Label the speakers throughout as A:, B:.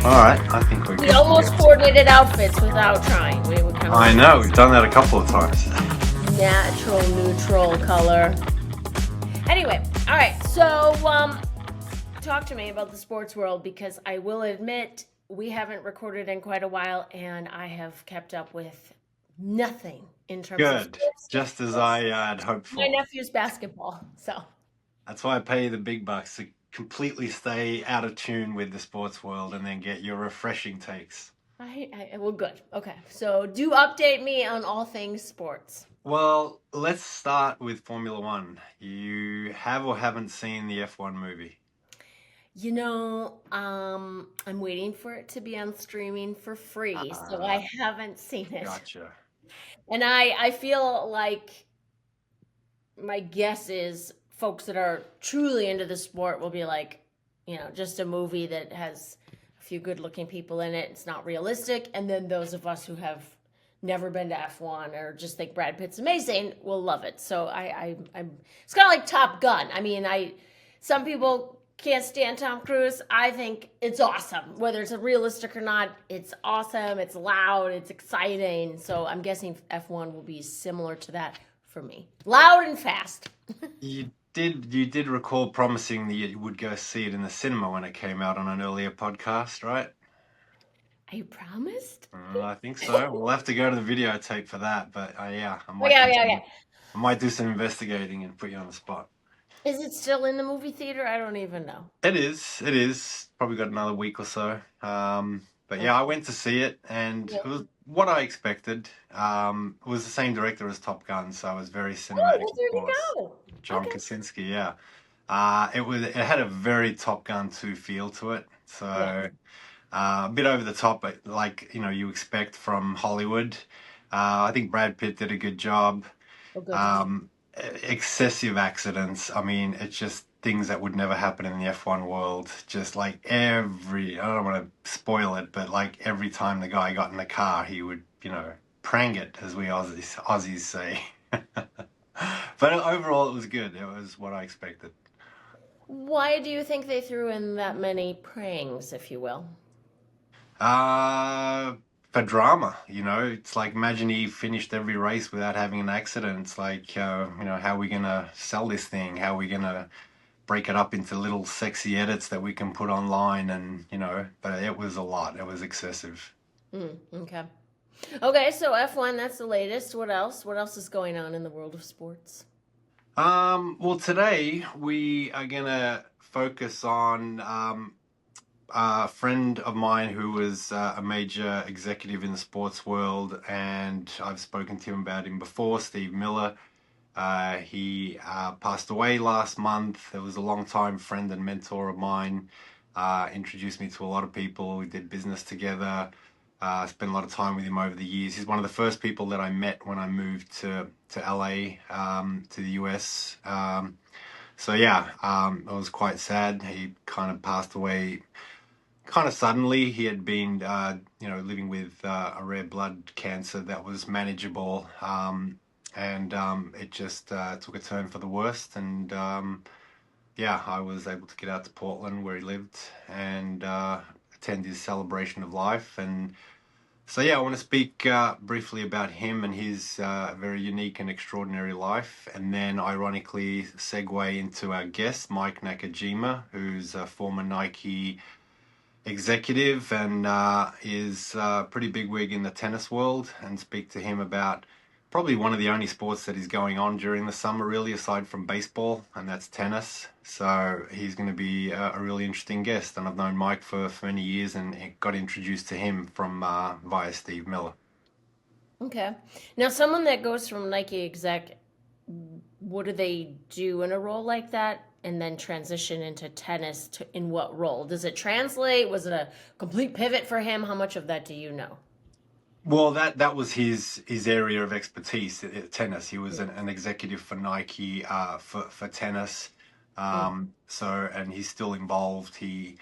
A: All right, I think we're
B: We
A: good.
B: almost coordinated outfits without trying. We kind of
A: I know, we've done that a couple of times.
B: natural, neutral color. Anyway, all right. So, talk to me about the sports world because I will admit we haven't recorded in quite a while, and I have kept up with nothing in terms of
A: Good,
B: sports.
A: just as I had hoped
B: My
A: for.
B: nephew's basketball. So,
A: That's why I pay you the big bucks to completely stay out of tune with the sports world and then get your refreshing takes.
B: well, good. Okay. So, do update me on all things sports.
A: Well, let's start with Formula One. You have or haven't seen the F1 movie?
B: I'm waiting for it to be on streaming for free, so I haven't seen it.
A: Gotcha.
B: And I feel like my guess is folks that are truly into the sport will be like, just a movie that has a few good looking people in it. It's not realistic. And then those of us who have never been to F1 or just think Brad Pitt's amazing will love it. So I'm it's kind of like Top Gun. I mean, some people can't stand Tom Cruise. I think it's awesome. Whether it's realistic or not, it's awesome. It's loud. It's exciting. So I'm guessing F1 will be similar to that for me. Loud and fast.
A: You did recall promising that you would go see it in the cinema when it came out on an earlier podcast, right?
B: I promised?
A: I think so. We'll have to go to the videotape for that, but yeah,
B: Okay.
A: I might do some investigating and put you on the spot.
B: Is it still in the movie theater? I don't even know.
A: It is. It is. Probably got another week or so. But yeah, I went to see it, and
B: Yeah.
A: it was what I expected. It was the same director as Top Gun, so it was very
B: Oh,
A: cinematic,
B: well,
A: of
B: there you
A: course.
B: go.
A: John
B: Okay.
A: Krasinski, yeah. It had a very Top Gun 2 feel to it. So
B: Yeah.
A: a bit over the top, but like you expect from Hollywood. I think Brad Pitt did a good job.
B: Oh, good.
A: Um, Excessive accidents. I mean, it's just things that would never happen in the F1 world. Just like I don't want to spoil it, but like every time the guy got in the car, he would, prang it, as we Aussies say. But overall, it was good. It was what I expected.
B: Why do you think they threw in that many prangs, if you will?
A: Uh, for drama, it's like imagine he finished every race without having an accident. It's like, how are we gonna sell this thing? How are we gonna break it up into little sexy edits that we can put online? And, but it was a lot. It was excessive.
B: Okay. Okay, so F1, that's the latest. What else? What else is going on in the world of sports?
A: Well, today we are gonna focus on a friend of mine who was a major executive in the sports world, and I've spoken to him about him before, Steve Miller. He passed away last month. It was a long-time friend and mentor of mine. Introduced me to a lot of people. We did business together. Spent a lot of time with him over the years. He's one of the first people that I met when I moved to LA, to the US. So yeah, it was quite sad. He kind of passed away kind of suddenly. He had been, living with a rare blood cancer that was manageable, and it just took a turn for the worst. And yeah, I was able to get out to Portland where he lived and attend his celebration of life. And so yeah, I want to speak briefly about him and his very unique and extraordinary life, and then ironically segue into our guest, Mike Nakajima, who's a former Nike executive and is a pretty big wig in the tennis world, and speak to him about probably one of the only sports that is going on during the summer, really, aside from baseball, and that's tennis. So he's going to be a really interesting guest, and I've known Mike for many years and got introduced to him from via Steve Miller.
B: Okay. Now, someone that goes from Nike exec, what do they do in a role like that and then transition into tennis in what role? Does it translate? Was it a complete pivot for him? How much of that do you know?
A: Well, that was his area of expertise, tennis. He was an executive for Nike for tennis.
B: Mm.
A: And he's still involved. He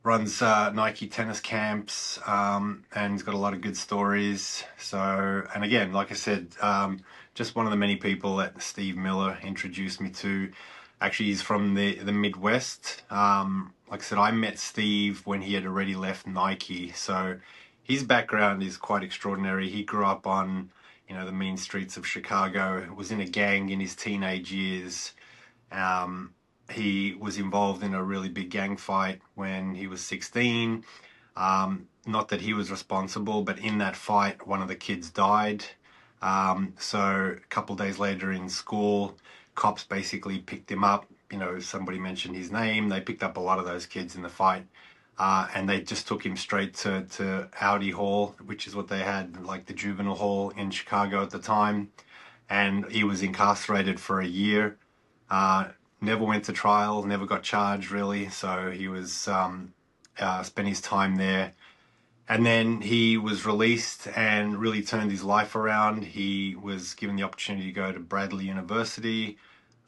A: runs Nike tennis camps, and he's got a lot of good stories. So, and again, like I said, just one of the many people that Steve Miller introduced me to. Actually, he's from the Midwest. Like I said, I met Steve when he had already left Nike, so his background is quite extraordinary. He grew up on, the mean streets of Chicago. Was in a gang in his teenage years. Um, he was involved in a really big gang fight when he was 16. Not that he was responsible, but in that fight, one of the kids died. So a couple of days later in school, cops basically picked him up. Somebody mentioned his name. They picked up a lot of those kids in the fight. And they just took him straight to Audi Hall, which is what they had, like the juvenile hall in Chicago at the time. And he was incarcerated for a year. Never went to trial, never got charged really. So he was spent his time there. And then he was released and really turned his life around. He was given the opportunity to go to Bradley University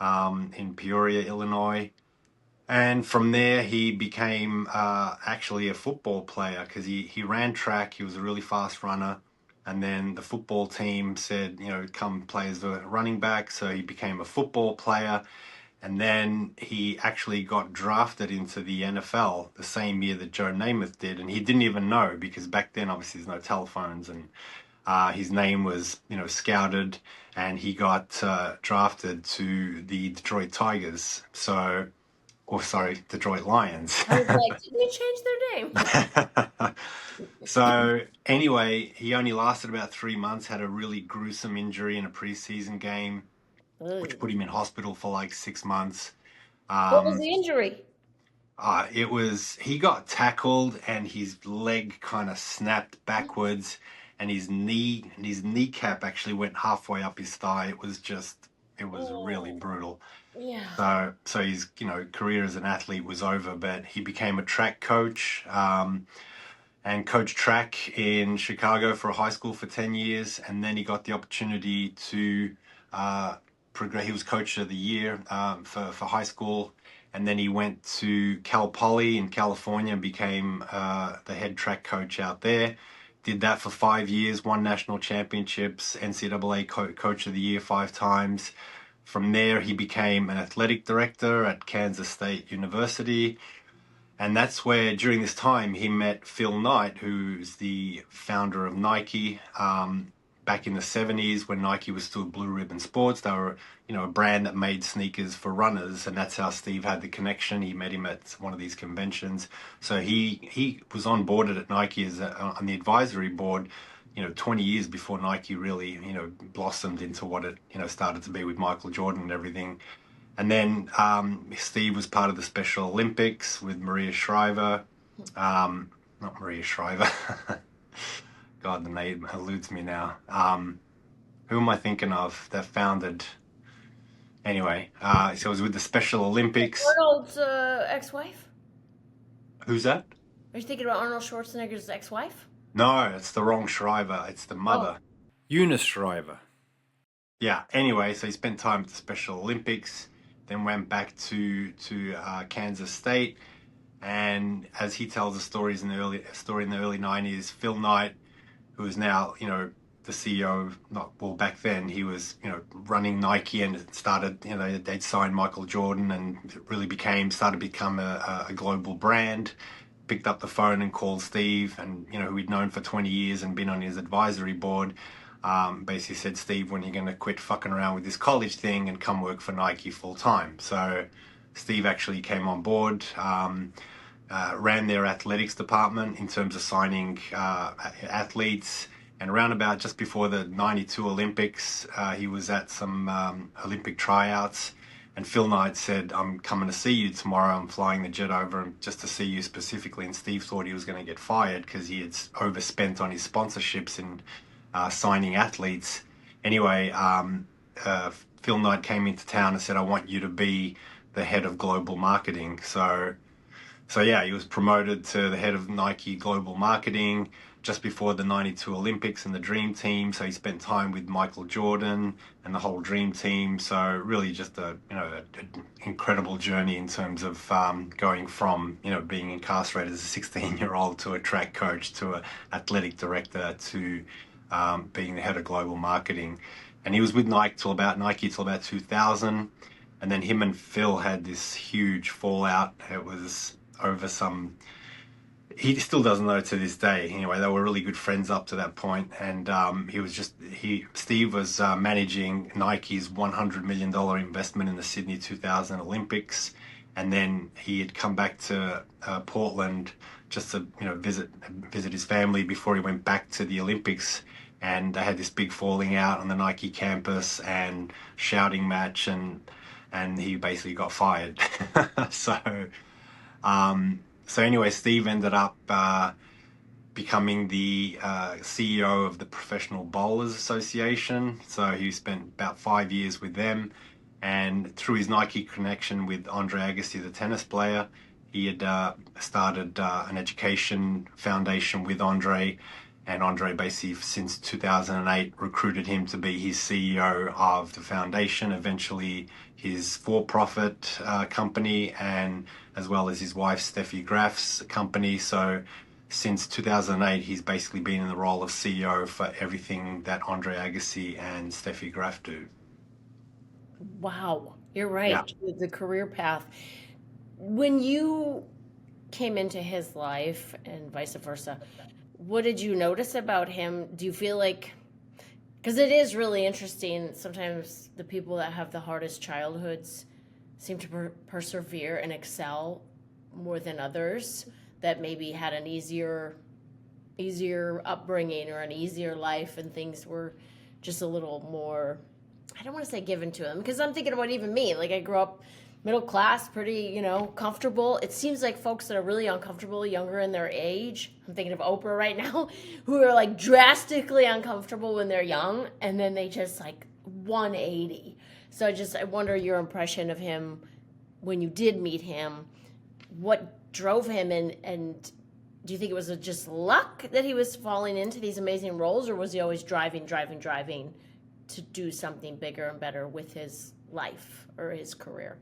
A: in Peoria, Illinois. And from there, he became actually a football player because he ran track. He was a really fast runner. And then the football team said, come play as a running back. So he became a football player. And then he actually got drafted into the NFL the same year that Joe Namath did. And he didn't even know because back then, obviously, there's no telephones. And his name was, scouted. And he got drafted to the Detroit Tigers. Detroit Lions.
B: I was like, didn't they change their name?
A: So anyway, he only lasted about 3 months, had a really gruesome injury in a preseason game, which put him in hospital for like 6 months.
B: What was the injury?
A: He got tackled and his leg kind of snapped backwards and his kneecap actually went halfway up his thigh. It was really brutal.
B: Yeah.
A: So his, career as an athlete was over, but he became a track coach, and coached track in Chicago for a high school for 10 years. And then he got the opportunity to progress. He was coach of the year for high school. And then he went to Cal Poly in California and became the head track coach out there. Did that for 5 years, won national championships, NCAA coach of the year 5 times. From there, he became an athletic director at Kansas State University. And that's where, during this time, he met Phil Knight, who's the founder of Nike. Back in the 70s, when Nike was still Blue Ribbon Sports, they were, a brand that made sneakers for runners, and that's how Steve had the connection. He met him at one of these conventions. So he was onboarded at Nike on the advisory board, 20 years before Nike really, blossomed into what it, started to be with Michael Jordan and everything. And then Steve was part of the Special Olympics with Maria Shriver. Not Maria Shriver. God, the name eludes me now. Who am I thinking of that founded? Anyway, so it was with the Special Olympics.
B: Arnold's ex-wife?
A: Who's that?
B: Are you thinking about Arnold Schwarzenegger's ex-wife?
A: No, it's the wrong Shriver. It's the mother. Eunice Shriver. Yeah, anyway, so he spent time at the Special Olympics, then went back to Kansas State. And as he tells the story in the early 90s, Phil Knight, who is now, the CEO, back then he was, running Nike and started, they'd signed Michael Jordan and it really started to become a global brand. Picked up the phone and called Steve, and, who he'd known for 20 years and been on his advisory board. Basically said, Steve, when are you going to quit fucking around with this college thing and come work for Nike full time? So Steve actually came on board, ran their athletics department in terms of signing athletes. And around about just before the 92 Olympics, he was at some Olympic tryouts. And Phil Knight said, I'm coming to see you tomorrow. I'm flying the jet over just to see you specifically. And Steve thought he was going to get fired because he had overspent on his sponsorships and signing athletes. Anyway, Phil Knight came into town and said, I want you to be the head of global marketing. So yeah, he was promoted to the head of Nike global marketing just before the 92 Olympics and the Dream Team. So he spent time with Michael Jordan and the whole Dream Team. So really just an incredible journey in terms of going from, being incarcerated as a 16-year-old to a track coach to an athletic director to being the head of global marketing. And he was with Nike till about 2000. And then him and Phil had this huge fallout. It was over some, he still doesn't know to this day. Anyway, they were really good friends up to that point, and Steve was managing Nike's $100 million investment in the Sydney 2000 Olympics, and then he had come back to Portland just to visit his family before he went back to the Olympics, and they had this big falling out on the Nike campus and shouting match, and he basically got fired. so. So anyway, Steve ended up becoming the CEO of the Professional Bowlers Association. So he spent about 5 years with them, and through his Nike connection with Andre Agassi, the tennis player, he had started an education foundation with Andre, and Andre basically since 2008 recruited him to be his CEO of the foundation, eventually his for-profit company, and as well as his wife Steffi Graf's company. So since 2008, he's basically been in the role of CEO for everything that Andre Agassi and Steffi Graf do.
B: Wow, you're
A: Yeah.
B: right. The career path. When you came into his life and vice versa, what did you notice about him? Do you feel like, because it is really interesting, sometimes the people that have the hardest childhoods seem to persevere and excel more than others that maybe had an easier upbringing or an easier life, and things were just a little more, I don't want to say given to them, because I'm thinking about even me. Like, I grew up middle class, pretty, comfortable. It seems like folks that are really uncomfortable younger in their age, I'm thinking of Oprah right now, who are like drastically uncomfortable when they're young, and then they just like 180. So I wonder your impression of him when you did meet him. What drove him, and do you think it was just luck that he was falling into these amazing roles, or was he always driving to do something bigger and better with his life or his career?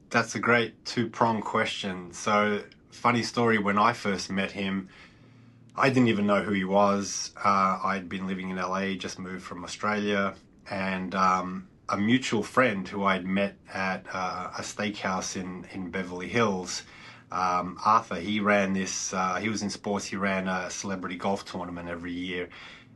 A: That's a great two-pronged question. So, funny story, when I first met him, I didn't even know who he was. I'd been living in LA, just moved from Australia, and a mutual friend who I'd met at a steakhouse in Beverly Hills, Arthur, he ran this, he was in sports, he ran a celebrity golf tournament every year.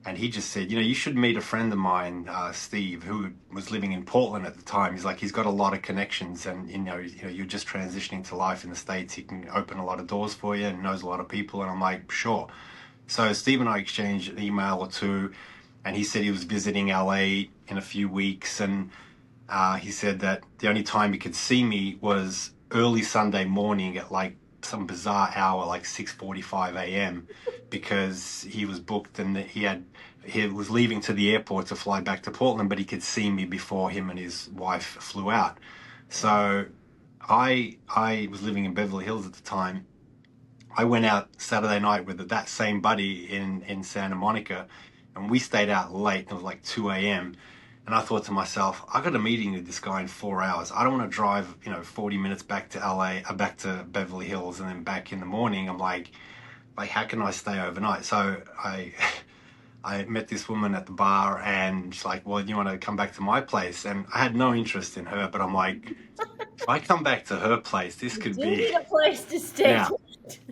A: And he just said, you should meet a friend of mine, Steve, who was living in Portland at the time. He's like, he's got a lot of connections, and you're just transitioning to life in the States. He can open a lot of doors for you and knows a lot of people. And I'm like, sure. So Steve and I exchanged an email or two, and he said he was visiting LA in a few weeks, and he said that the only time he could see me was early Sunday morning at like some bizarre hour, like 6:45 a.m., because he was booked, and he was leaving to the airport to fly back to Portland, but he could see me before him and his wife flew out. So I was living in Beverly Hills at the time. I went out Saturday night with that same buddy in Santa Monica, and we stayed out late. It was like 2 a.m. And I thought to myself, I got a meeting with this guy in 4 hours. I don't want to drive, 40 minutes back to LA, back to Beverly Hills, and then back in the morning. I'm like, how can I stay overnight? So I met this woman at the bar, and she's like, well, you want to come back to my place? And I had no interest in her, but I'm like, if I come back to her place, this could
B: You
A: be
B: need a place to stay.
A: yeah.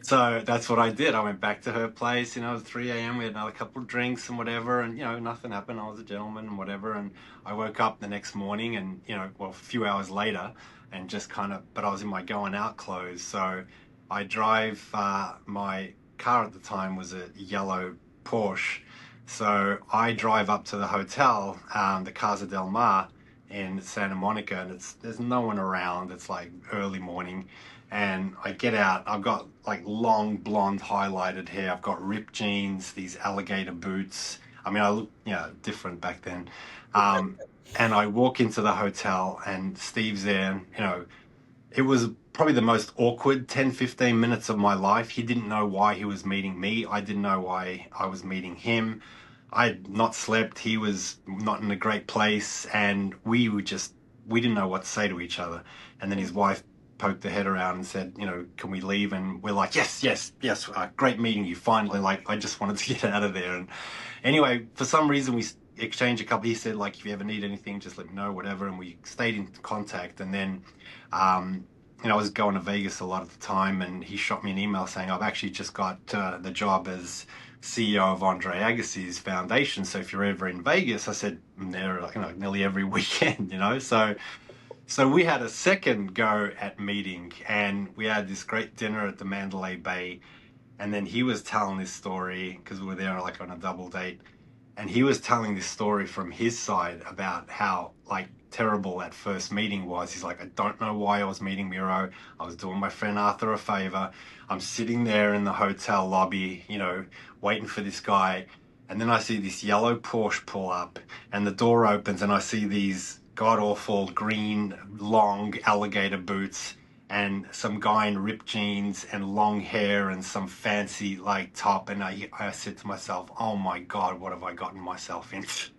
A: So that's what I did. I went back to her place, it was 3 a.m. We had another couple of drinks and whatever, and, nothing happened. I was a gentleman and whatever. And I woke up the next morning and, a few hours later, and just but I was in my going out clothes. So I drive, my car at the time was a yellow Porsche. So I drive up to the hotel, the Casa del Mar in Santa Monica, and there's no one around. It's like early morning. And I get out, I've got like long blonde highlighted hair, I've got ripped jeans, these alligator boots. I mean, I look, different back then. And I walk into the hotel, and Steve's there, and, it was probably the most awkward 10, 15 minutes of my life. He didn't know why he was meeting me. I didn't know why I was meeting him. I had not slept. He was not in a great place, and we didn't know what to say to each other. And then his wife poked her head around and said, can we leave? And we're like, yes, great meeting you finally. Like, I just wanted to get out of there. And anyway, for some reason, we exchanged a couple. He said, like, if you ever need anything, just let me know, whatever. And we stayed in contact. And then, I was going to Vegas a lot of the time, and he shot me an email saying, I've actually just got the job as CEO of Andre Agassi's foundation. So if you're ever in Vegas, I said, I'm there, nearly every weekend, So we had a second go at meeting, and we had this great dinner at the Mandalay Bay. And then he was telling this story because we were there like on a double date, and he was telling this story from his side about how like terrible that first meeting was. He's like, I don't know why I was meeting Miro. I was doing my friend Arthur a favor. I'm sitting there in the hotel lobby, waiting for this guy. And then I see this yellow Porsche pull up, and the door opens, and I see these god awful green long alligator boots and some guy in ripped jeans and long hair and some fancy like top, and I said to myself, oh my god, what have I gotten myself into?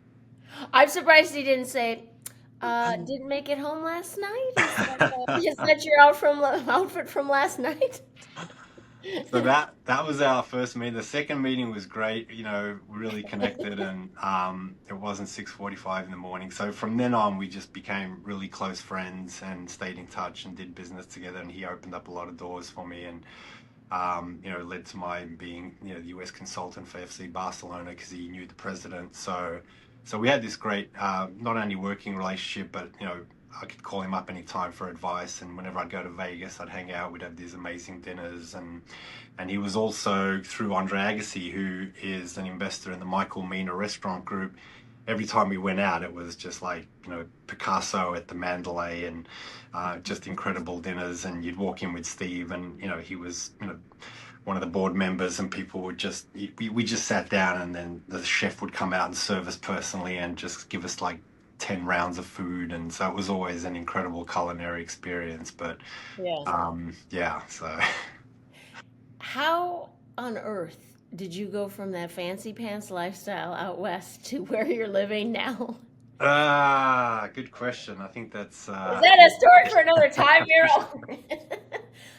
B: I'm surprised he didn't say, didn't make it home last night? Is that your outfit from last night?
A: So that was our first meeting. The second meeting was great, really connected, and it wasn't 6:45 in the morning. So from then on, we just became really close friends and stayed in touch and did business together. And he opened up a lot of doors for me, and led to my being, the US consultant for FC Barcelona because he knew the president. So we had this great, not only working relationship, but I could call him up anytime for advice, and whenever I'd go to Vegas, I'd hang out. We'd have these amazing dinners, and he was also through Andre Agassi, who is an investor in the Michael Mina restaurant group. Every time we went out, it was just like Picasso at the Mandalay, and just incredible dinners. And you'd walk in with Steve, and he was one of the board members, and people would we just sat down, and then the chef would come out and serve us personally and just give us like 10 rounds of food, and so it was always an incredible culinary experience. But so
B: how on earth did you go from that fancy pants lifestyle out west to where you're living now?
A: Good question. I think that's
B: Is that a story for another time, Miro?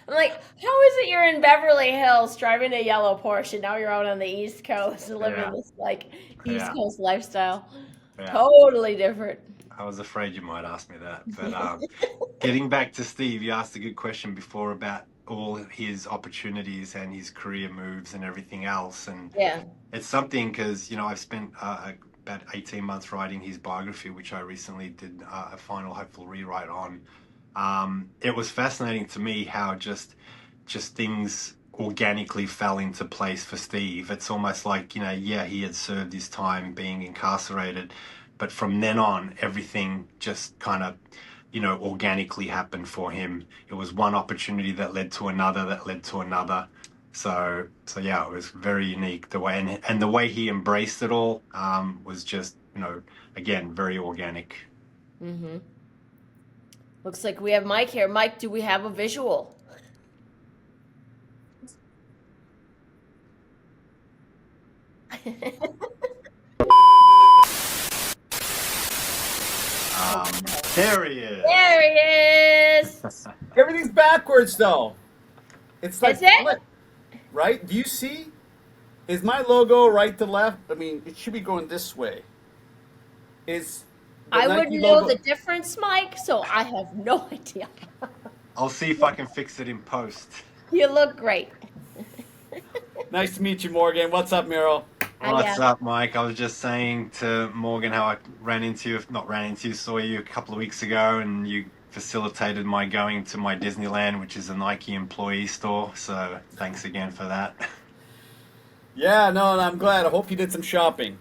B: I'm like, how is it you're in Beverly Hills driving a yellow Porsche, and now you're out on the East Coast and living this like East Coast lifestyle? Totally different.
A: I was afraid you might ask me that. But getting back to Steve, you asked a good question before about all his opportunities and his career moves and everything else. And it's something because, I've spent about 18 months writing his biography, which I recently did a final hopeful rewrite on. It was fascinating to me how just things organically fell into place for Steve. It's almost like, he had served his time being incarcerated, but from then on, everything just kind of, organically happened for him. It was one opportunity that led to another, that led to another. So yeah, it was very unique the way, and the way he embraced it all was just, again, very organic.
B: Mm-hmm. Looks like we have Mike here. Mike, do we have a visual?
A: There he is.
B: There he is.
C: Everything's backwards though. It's like
B: it?
C: Right? Do you see? Is my logo right to left? I mean, it should be going this way.
B: I wouldn't know the difference, Mike, so I have no idea.
A: I'll see if I can fix it in post.
B: You look great.
C: Nice to meet you, Morgan. What's up, Miro?
A: What's up, Mike? I was just saying to Morgan how I saw you a couple of weeks ago, and you facilitated my going to my Disneyland, which is a Nike employee store. So thanks again for that.
C: Yeah, no, I'm glad. I hope you did some shopping.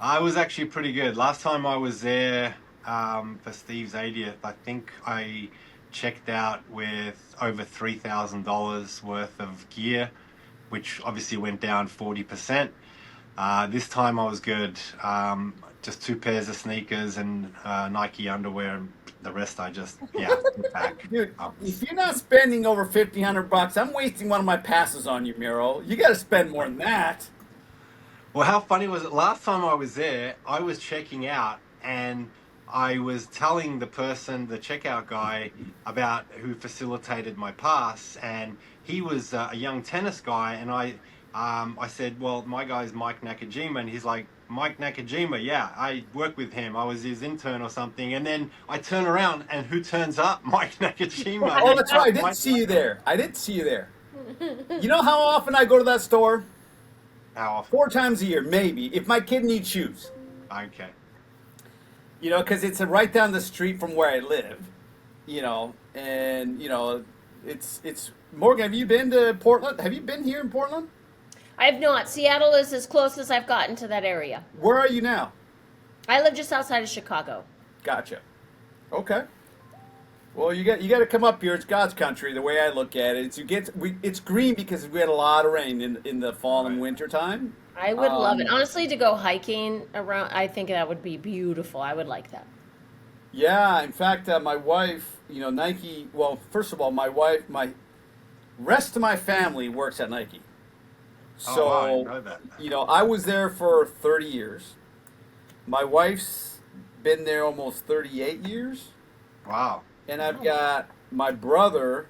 A: I was actually pretty good. Last time I was there for Steve's 80th, I think I checked out with over $3,000 worth of gear, which obviously went down 40%. This time I was good. Just 2 pairs of sneakers and Nike underwear, and the rest I just back.
C: Dude, if you're not spending over $1,500, I'm wasting one of my passes on you, Miro. You got to spend more than that.
A: Well, how funny was it? Last time I was there, I was checking out, and I was telling the checkout guy, about who facilitated my pass, and he was a young tennis guy, and I said, well, my guy's Mike Nakajima, and he's like, Mike Nakajima, yeah, I worked with him. I was his intern or something, and then I turn around, and who turns up? Mike Nakajima.
C: Oh,
A: He
C: that's right. I
A: helped
C: did
A: Mike.
C: see you there. I did see you there. You know how often I go to that store?
A: How often?
C: 4 times a year, maybe, if my kid needs shoes.
A: Okay.
C: You know, because it's right down the street from where I live. And it's Morgan. Have you been to Portland? Have you been here in Portland?
B: I have not. Seattle is as close as I've gotten to that area.
C: Where are you now?
B: I live just outside of Chicago.
C: Gotcha. Okay. Well, you got to come up here. It's God's country. The way I look at it, it's green because we had a lot of rain in the fall and
A: Right.
C: winter time.
B: I would love it. Honestly, to go hiking around, I think that would be beautiful. I would like that.
C: Yeah. In fact, my wife, Nike. Well, first of all, my rest of my family works at Nike.
A: Oh, wow, I
C: So,
A: didn't know that.
C: I was there for 30 years. My wife's been there almost 38 years.
A: Wow.
C: And I've got my brother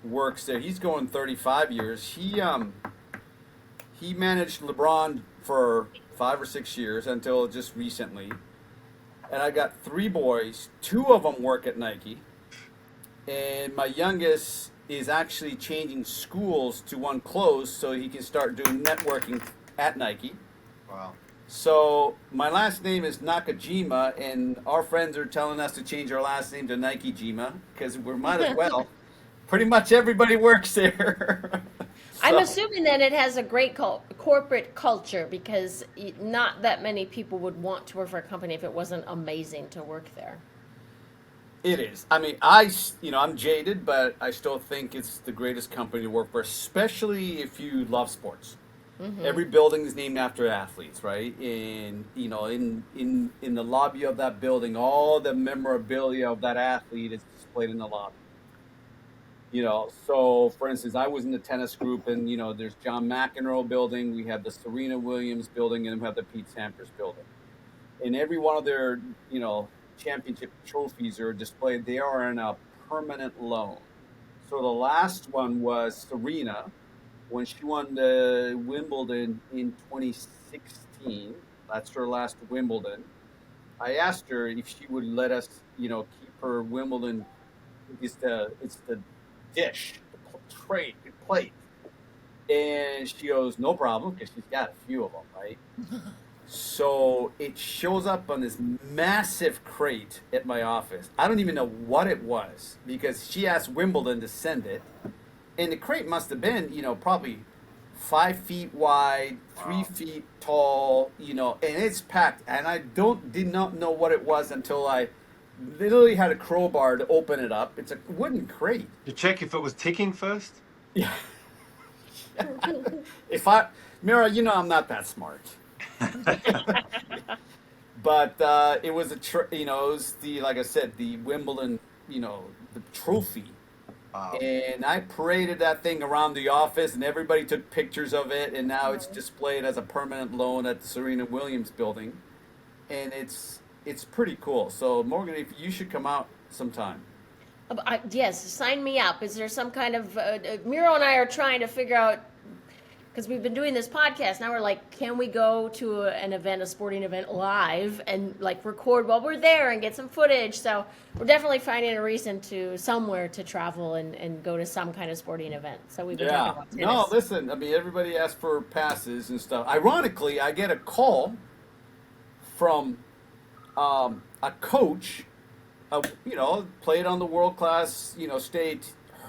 C: works there. He's going 35 years. He managed LeBron for 5 or 6 years until just recently. And I got 3 boys. 2 of them work at Nike. And my youngest is actually changing schools to one closed so he can start doing networking at Nike.
A: Wow.
C: So my last name is Nakajima, and our friends are telling us to change our last name to Nakajima because we might as well. Pretty much everybody works there.
B: I'm
C: So,
B: assuming that it has a great corporate culture because not that many people would want to work for a company if it wasn't amazing to work there.
C: it is. I mean, I'm jaded, but I still think it's the greatest company to work for, especially if you love sports. Every building is named after athletes, right? And in the lobby of that building, all the memorabilia of that athlete is displayed in the lobby. So for instance, I was in the tennis group, and there's John McEnroe building, we have the Serena Williams building, and we have the Pete Sampras building. And every one of their championship trophies are displayed. They are in a permanent loan. So the last one was Serena when she won the Wimbledon in 2016. That's her last Wimbledon. I asked her if she would let us, keep her Wimbledon. It's the dish, the tray, the plate, and she goes, no problem, because she's got a few of them, right? So it shows up on this massive crate at my office. I don't even know what it was because she asked Wimbledon to send it, and the crate must have been, probably 5 feet wide, 3 feet tall, and it's packed. And I did not know what it was until I literally had a crowbar to open it up. It's a wooden crate.
A: You check if it was ticking first?
C: Yeah. Mira, I'm not that smart. But it was it was like I said, the Wimbledon, the trophy.
A: Wow.
C: And I paraded that thing around the office, and everybody took pictures of it, and now it's displayed as a permanent loan at the Serena Williams building, and it's pretty cool. So Morgan, if you should come out sometime.
B: Yes, sign me up. Is there some kind of Miro and I are trying to figure out, because we've been doing this podcast now, we're like, can we go to an event, a sporting event, live and record while we're there and get some footage? So we're definitely finding a reason somewhere to travel and go to some kind of sporting event. So we've been talking about tennis.
C: No, listen, I mean, everybody asks for passes and stuff. Ironically, I get a call from a coach, played on the world-class, stage.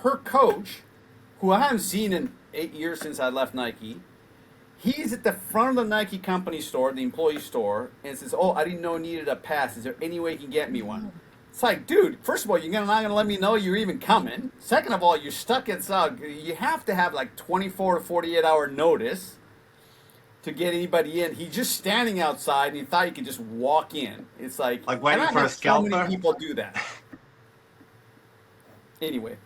C: Her coach, who I haven't seen in 8 years since I left Nike, he's at the front of the Nike company store, the employee store, and says, "Oh, I didn't know I needed a pass. Is there any way you can get me one?" It's like, dude, first of all, you're not going to let me know you're even coming. Second of all, you're stuck inside. You have to have 24 to 48 hour notice to get anybody in. He's just standing outside, and he thought he could just walk in. It's like
A: waiting
C: and I
A: for a
C: have so
A: scalper?
C: many people do that. Anyway.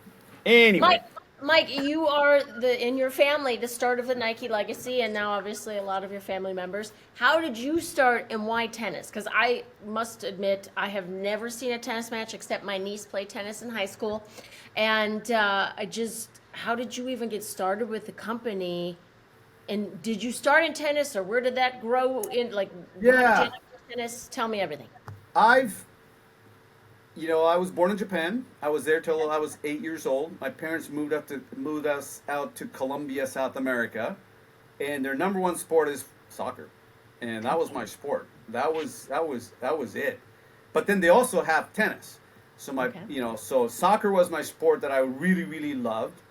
B: Mike, you are in your family, the start of the Nike legacy, and now obviously a lot of your family members. How did you start, and why tennis? Because I must admit, I have never seen a tennis match except my niece played tennis in high school. And how did you even get started with the company? And did you start in tennis, or where did that grow in? Like, how did you
C: Yeah,
B: end up with tennis? Tell me everything.
C: I've I was born in Japan. I was there till I was 8 years old. My parents moved us out to Colombia, South America, and their number one sport is soccer, and that was
B: Okay.
C: my sport. That was it. But then they also have tennis. So
B: Okay.
C: so soccer was my sport that I really really loved,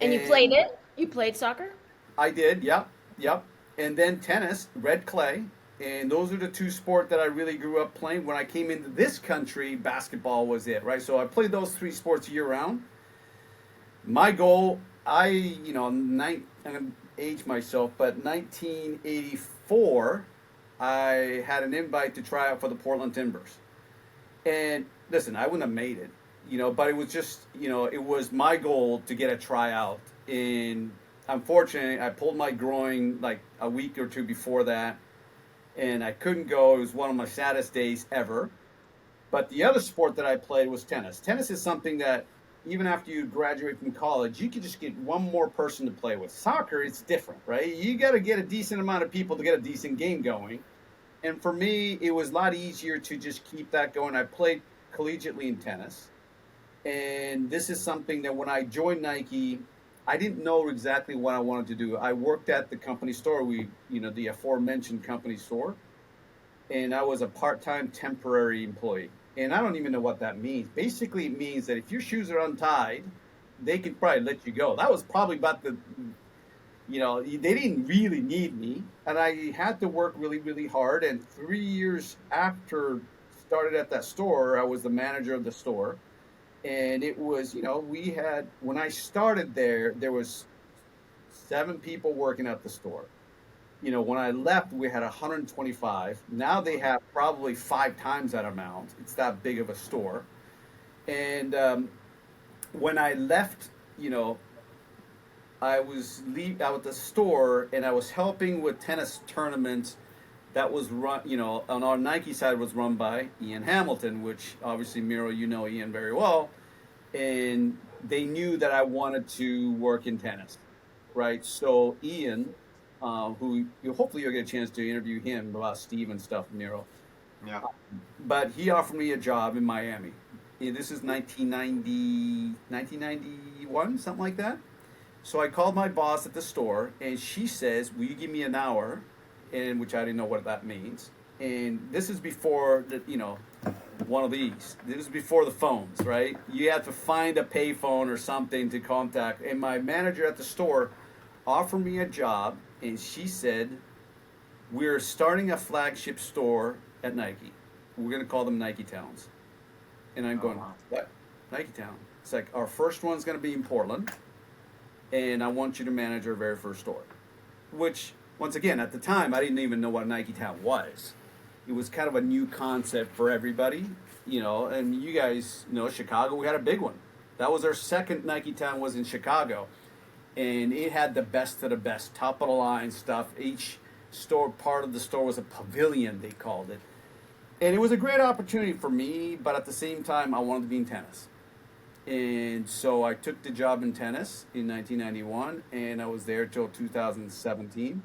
B: And you played
C: and
B: it? You played soccer?
C: I did. Yep, yep. And then tennis, red clay, and those are the two sport that I really grew up playing. When I came into this country, basketball was it, right? So I played those three sports year round. My goal, I'm gonna age myself, but 1984, I had an invite to try out for the Portland Timbers. And listen, I wouldn't have made it, but it was just, it was my goal to get a tryout. And unfortunately, I pulled my groin like a week or two before that, and I couldn't go. It was one of my saddest days ever. But the other sport that I played was tennis. Tennis is something that even after you graduate from college, you can just get one more person to play with. Soccer, it's different, right? You got to get a decent amount of people to get a decent game going. And for me, it was a lot easier to just keep that going. I played collegiately in tennis. And this is something that when I joined Nike, I didn't know exactly what I wanted to do. I worked at the company store, the aforementioned company store, and I was a part-time temporary employee. And I don't even know what that means. Basically, it means that if your shoes are untied, they could probably let you go. That was probably about they didn't really need me, and I had to work really, really hard. And 3 years after started at that store, I was the manager of the store. And it was, we had, when I started there was 7 people working at the store. When I left, we had 125. Now they have probably 5 times that amount. It's that big of a store. And when I left, I was out at the store, and I was helping with tennis tournaments that was run, on our Nike side was run by Ian Hamilton, which obviously Miro, Ian very well. And they knew that I wanted to work in tennis, right? So Ian, who hopefully you'll get a chance to interview him about Steve and stuff, Miro.
A: Yeah.
C: But he offered me a job in Miami. This is 1991, something like that. So I called my boss at the store, and she says, "Will you give me an hour?" And which I didn't know what that means. And this is before one of these. This is before the phones, right? You have to find a payphone or something to contact. And my manager at the store offered me a job, and she said, "We're starting a flagship store at Nike. We're going to call them Nike Towns." And I'm going,
A: wow.
C: "What? Nike Town?" It's like, "Our first one's going to be in Portland, and I want you to manage our very first store." Which, once again, at the time, I didn't even know what Nike Town was. It was kind of a new concept for everybody, and you guys know Chicago, we had a big one. That was our second Nike Town was in Chicago. And it had the best of the best, top of the line stuff. Each part of the store was a pavilion, they called it. And it was a great opportunity for me, but at the same time, I wanted to be in tennis. And so I took the job in tennis in 1991, and I was there till 2017.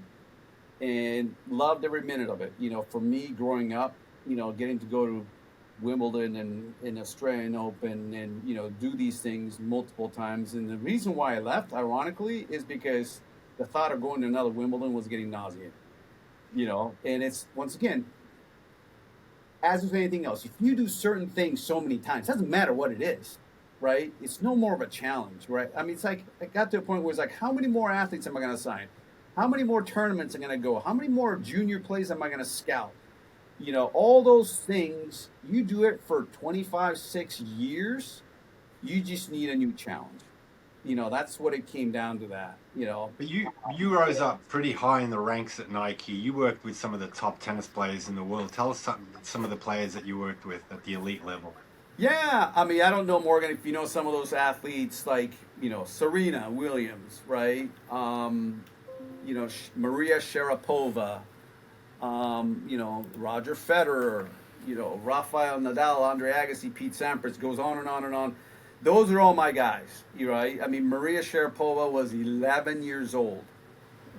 C: And loved every minute of it. For me growing up, getting to go to Wimbledon and Australian Open and, do these things multiple times. And the reason why I left, ironically, is because the thought of going to another Wimbledon was getting nauseating. And it's, once again, as with anything else, if you do certain things so many times, it doesn't matter what it is, right? It's no more of a challenge, right? I mean, it's like, I got to a point where it's like, how many more athletes am I going to sign? How many more tournaments am I going to go? How many more junior plays am I going to scout? All those things, you do it for 25, 6 years, you just need a new challenge. That's what it came down to that,
A: But you rose up pretty high in the ranks at Nike. You worked with some of the top tennis players in the world. Tell us some of the players that you worked with at the elite level.
C: Yeah, I mean, I don't know, Morgan, if you know some of those athletes like, Serena Williams, right? Maria Sharapova, Roger Federer, Rafael Nadal, Andre Agassi, Pete Sampras, goes on and on and on. Those are all my guys, right? I mean, Maria Sharapova was 11 years old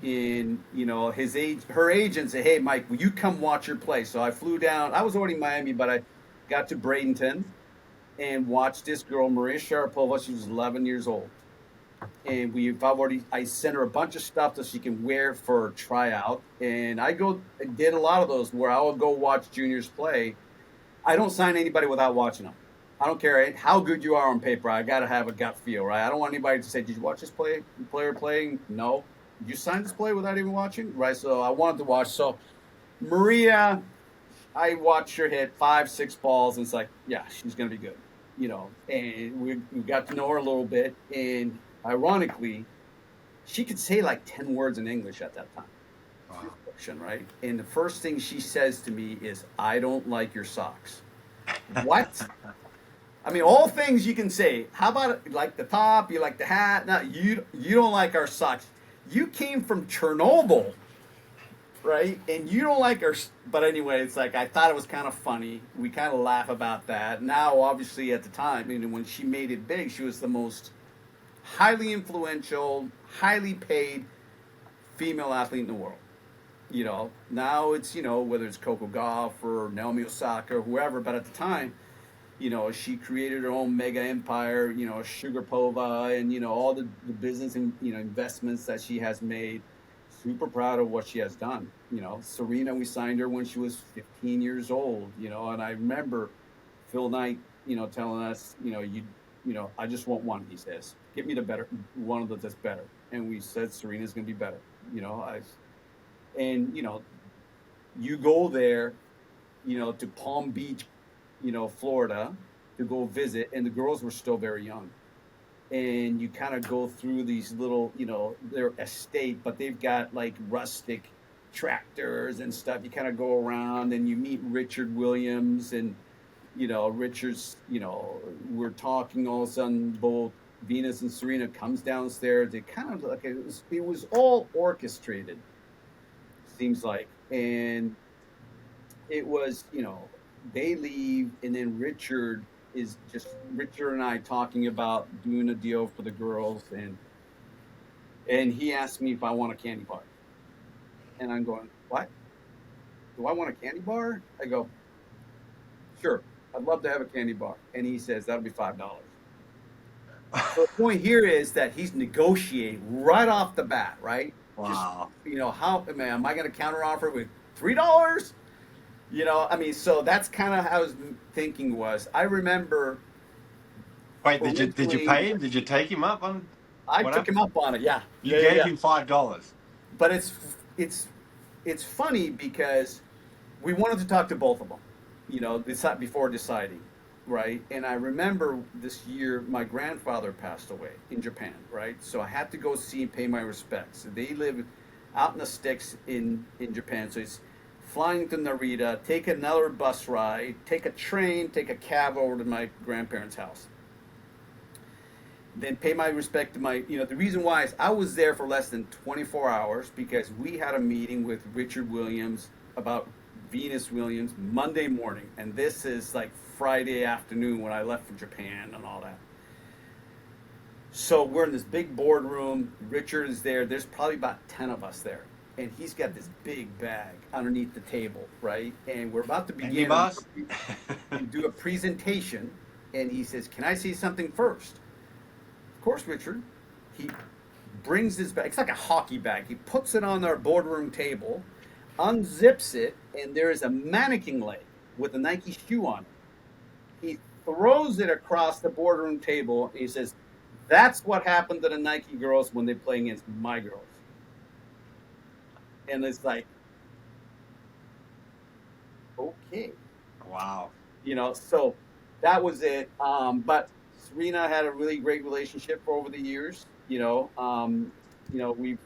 C: And her agent said, "Hey, Mike, will you come watch her play?" So I flew down. I was already in Miami, but I got to Bradenton and watched this girl, Maria Sharapova. She was 11 years old, and I sent her a bunch of stuff so she can wear for a tryout. And I did a lot of those where I would go watch juniors play. I don't sign anybody without watching them. I don't care how good you are on paper. I got to have a gut feel, right? I don't want anybody to say, "Did you watch this player playing?" No. "Did you sign this play without even watching?" Right. So I wanted to watch. So Maria, I watched her hit 5-6 balls, and it's like, yeah, she's going to be good. And we got to know her a little bit. And ironically, she could say like 10 words in English at that time.
A: Wow.
C: Right. And the first thing she says to me is, "I don't like your socks." What? I mean, all things you can say. How about it? Like the top? You like the hat? No, you don't like our socks. You came from Chernobyl, right? And you don't like our. But anyway, it's like I thought it was kind of funny. We kind of laugh about that. Now, obviously, at the time, when she made it big, she was the most highly influential, highly paid female athlete in the world. Now it's whether it's Coco Gauff or Naomi Osaka or whoever. But at the time, she created her own mega empire, Sugarpova, and, all the business and, investments that she has made. Super proud of what she has done. Serena, we signed her when she was 15 years old, and I remember Phil Knight, telling us, "I just want one," he says. "Give me the better, one of the that's better." And we said, Serena's going to be better. You go there, to Palm Beach, Florida, to go visit, and the girls were still very young. And you kind of go through these little, their estate, but they've got like rustic tractors and stuff. You kind of go around and you meet Richard Williams, and Richard's, we're talking, all of a sudden both Venus and Serena comes downstairs. They kind of like it was all orchestrated, seems like. And it was, they leave, and then Richard and I talking about doing a deal for the girls, and he asked me if I want a candy bar. And I'm going, "What? Do I want a candy bar?" I go, "Sure, I'd love to have a candy bar." And he says, "That'll be $5. So the point here is that he's negotiating right off the bat, right?
A: Wow.
C: Just, am I going to counter offer with $3? So that's kind of how his thinking was. I remember.
A: Wait, did you pay him? Did you take him up on?
C: I took him up on it. Yeah,
A: you gave him $5.
C: But it's funny because we wanted to talk to both of them, before deciding, right? And I remember this year my grandfather passed away in Japan, right? So I had to go see and pay my respects. They live out in the sticks in Japan, so it's flying to Narita, take another bus ride, take a train, take a cab over to my grandparents' house. Then pay my respect to the reason why is I was there for less than 24 hours because we had a meeting with Richard Williams about Venus Williams Monday morning. And this is like Friday afternoon when I left for Japan and all that. So we're in this big boardroom. Richard is there. There's probably about 10 of us there. And he's got this big bag underneath the table, right? And we're about to begin and do a presentation. And he says, "Can I say something first?" Of course, Richard. He brings his bag. It's like a hockey bag. He puts it on our boardroom table, unzips it, and there is a mannequin leg with a Nike shoe on it. He throws it across the boardroom table, and he says, "That's what happened to the Nike girls when they play against my girls." And it's like, okay.
A: Wow.
C: So that was it. But Serena had a really great relationship for over the years. We've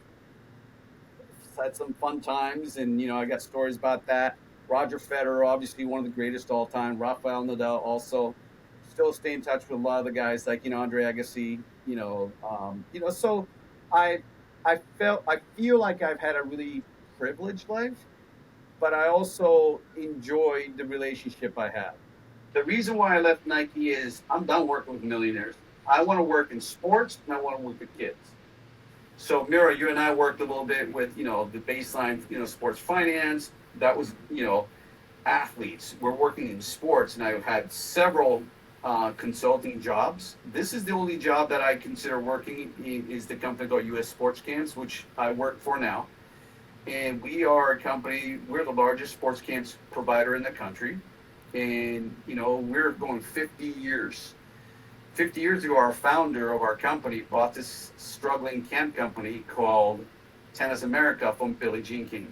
C: had some fun times, and I got stories about that. Roger Federer, obviously one of the greatest all time. Rafael Nadal also. Still stay in touch with a lot of the guys like Andre Agassi. So I feel like I've had a really privileged life, but I also enjoy the relationship I have. The reason why I left Nike is I'm done working with millionaires. I want to work in sports, and I want to work with kids. So Miro, you and I worked a little bit with, the baseline, sports finance. That was, athletes. We're working in sports, and I've had several consulting jobs. This is the only job that I consider working in, is the company called U.S. Sports Camps, which I work for now. And we are a company, we're the largest sports camps provider in the country. And, we're going 50 years. 50 years ago, our founder of our company bought this struggling camp company called Tennis America from Billie Jean King.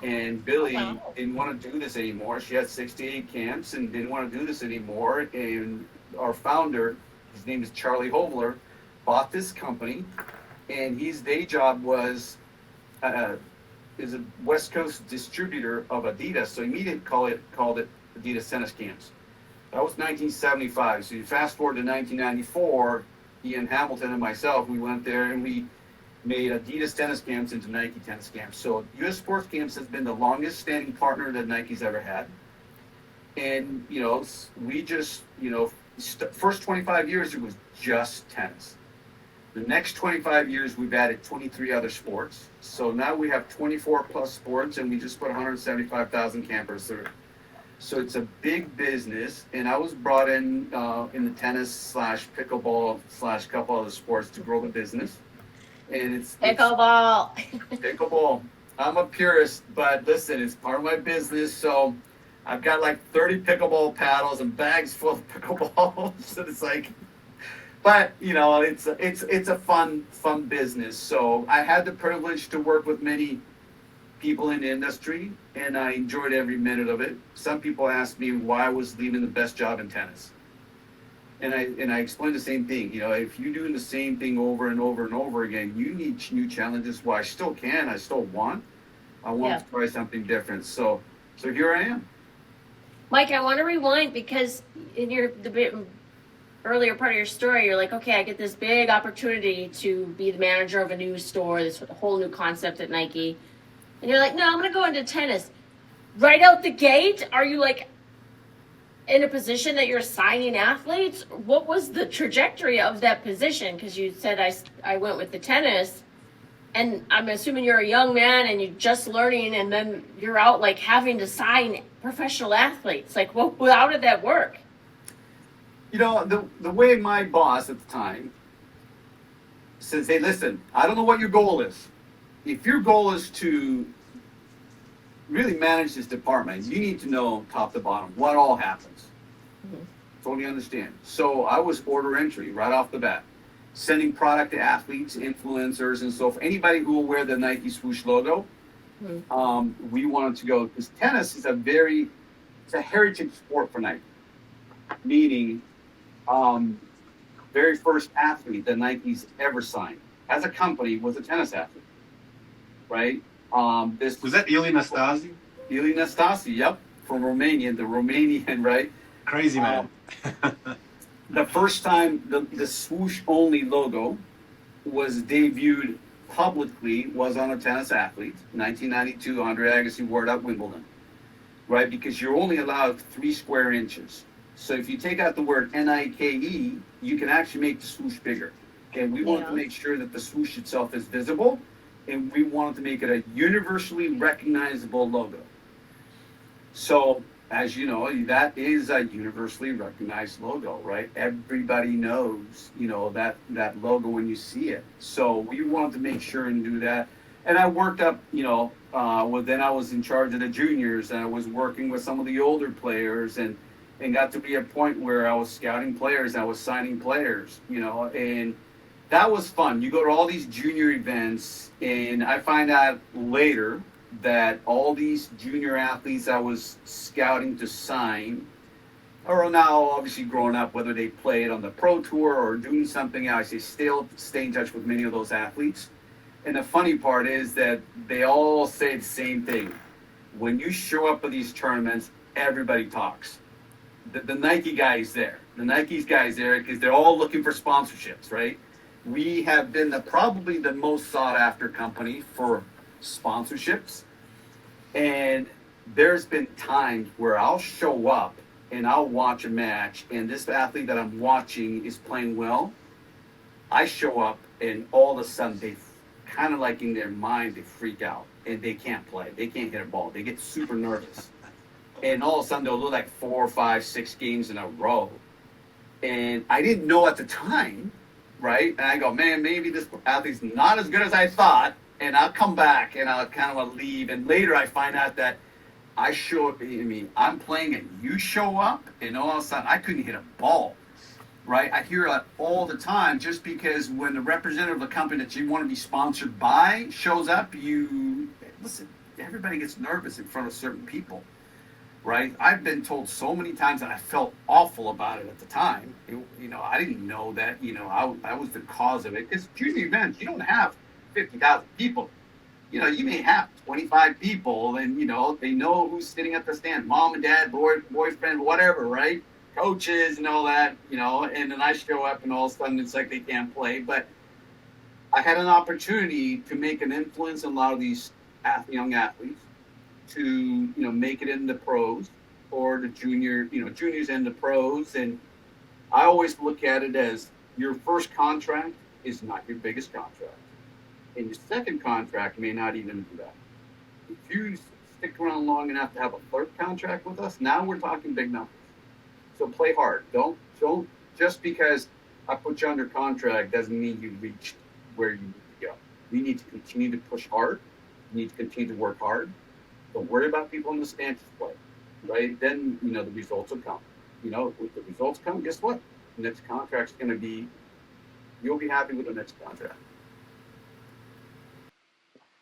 C: And Billie didn't want to do this anymore. She had 68 camps and didn't want to do this anymore. And our founder, his name is Charlie Hovler, bought this company, and his day job was is a West Coast distributor of Adidas. So he immediately called it Adidas Tennis Camps. That was 1975. So you fast forward to 1994, Ian Hamilton and myself, we went there and we made Adidas Tennis Camps into Nike Tennis Camps. So U.S. Sports Camps has been the longest standing partner that Nike's ever had. And, we just, first 25 years, it was just tennis. The next 25 years, we've added 23 other sports. So now we have 24 plus sports, and we just put 175,000 campers through. So it's a big business, and I was brought in the tennis / pickleball / couple other sports to grow the business. And it's
B: pickleball.
C: Pickleball. I'm a purist, but listen, it's part of my business. So I've got like 30 pickleball paddles and bags full of pickleballs. And it's like, but it's a fun business. So I had the privilege to work with many people in the industry, and I enjoyed every minute of it. Some people asked me why I was leaving the best job in tennis. And I explained the same thing. If you're doing the same thing over and over and over again, you need new challenges. Well, I still can. I still want. I want to try something different. So here I am.
B: Mike, I want to rewind because in the earlier part of your story, you're like, okay, I get this big opportunity to be the manager of a new store, this whole new concept at Nike. And you're like, no, I'm going to go into tennis. Right out the gate, are you like in a position that you're signing athletes? What was the trajectory of that position? Because you said I went with the tennis, and I'm assuming you're a young man and you're just learning, and then you're out like having to sign professional athletes. Like, how did that work?
C: The way my boss at the time says, hey, listen, I don't know what your goal is. If your goal is to really manage this department, you need to know top to bottom what all happens. Mm-hmm. Totally understand. So I was order entry right off the bat, sending product to athletes, influencers, and so for anybody who will wear the Nike swoosh logo, we wanted to go, because tennis is it's a heritage sport for Nike, meaning very first athlete that Nike's ever signed as a company was a tennis athlete. Right?
A: Was that Ilie Nastase?
C: Ilie Nastase, yep, from Romania, the Romanian, right?
A: Crazy man.
C: The first time the swoosh only logo was debuted publicly was on a tennis athlete. 1992, Andre Agassi wore it at Wimbledon, right? Because you're only allowed 3 square inches. So if you take out the word Nike, you can actually make the swoosh bigger. And we wanted to make sure that the swoosh itself is visible, and we wanted to make it a universally recognizable logo. So, as you know, that is a universally recognized logo, right? Everybody knows, that logo when you see it. So we wanted to make sure and do that. And I worked up, then I was in charge of the juniors, and I was working with some of the older players, and got to be a point where I was scouting players, and I was signing players, and that was fun. You go to all these junior events, and I find out later that all these junior athletes I was scouting to sign are now obviously growing up, whether they played on the pro tour or doing something else. I still stay in touch with many of those athletes. And the funny part is that they all say the same thing. When you show up at these tournaments, everybody talks. The Nike guy is there. The Nike's guy is there because they're all looking for sponsorships, right? We have been probably the most sought after company for sponsorships. And there's been times where I'll show up and I'll watch a match, and this athlete that I'm watching is playing well. I show up and all of a sudden they kind of like in their mind, they freak out and they can't play. They can't hit a ball. They get super nervous. And all of a sudden, they'll do like 4, 5, 6 games in a row. And I didn't know at the time, right? And I go, man, maybe this athlete's not as good as I thought. And I'll come back and I'll kind of leave. And later I find out that I'm playing and you show up, and all of a sudden I couldn't hit a ball, right? I hear that all the time, just because when the representative of a company that you want to be sponsored by shows up, listen, everybody gets nervous in front of certain people, right? I've been told so many times that I felt awful about it at the time. I didn't know that, I was the cause of it. Because junior events, you don't have 50,000 people. You may have 25 people, and, they know who's sitting at the stand, mom and dad, boyfriend, whatever, right? Coaches and all that, and then I show up and all of a sudden it's like they can't play. But I had an opportunity to make an influence on a lot of these young athletes to, make it in the pros, or the juniors and the pros. And I always look at it as your first contract is not your biggest contract. And your second contract may not even do that. If you stick around long enough to have a third contract with us, now we're talking big numbers. So play hard. Don't just because I put you under contract doesn't mean you reached where you need to go. You need to continue to push hard. You need to continue to work hard. Don't worry about people in the stands play, right? Then the results will come. If the results come, guess what? The next contract's going to be. You'll be happy with the next contract.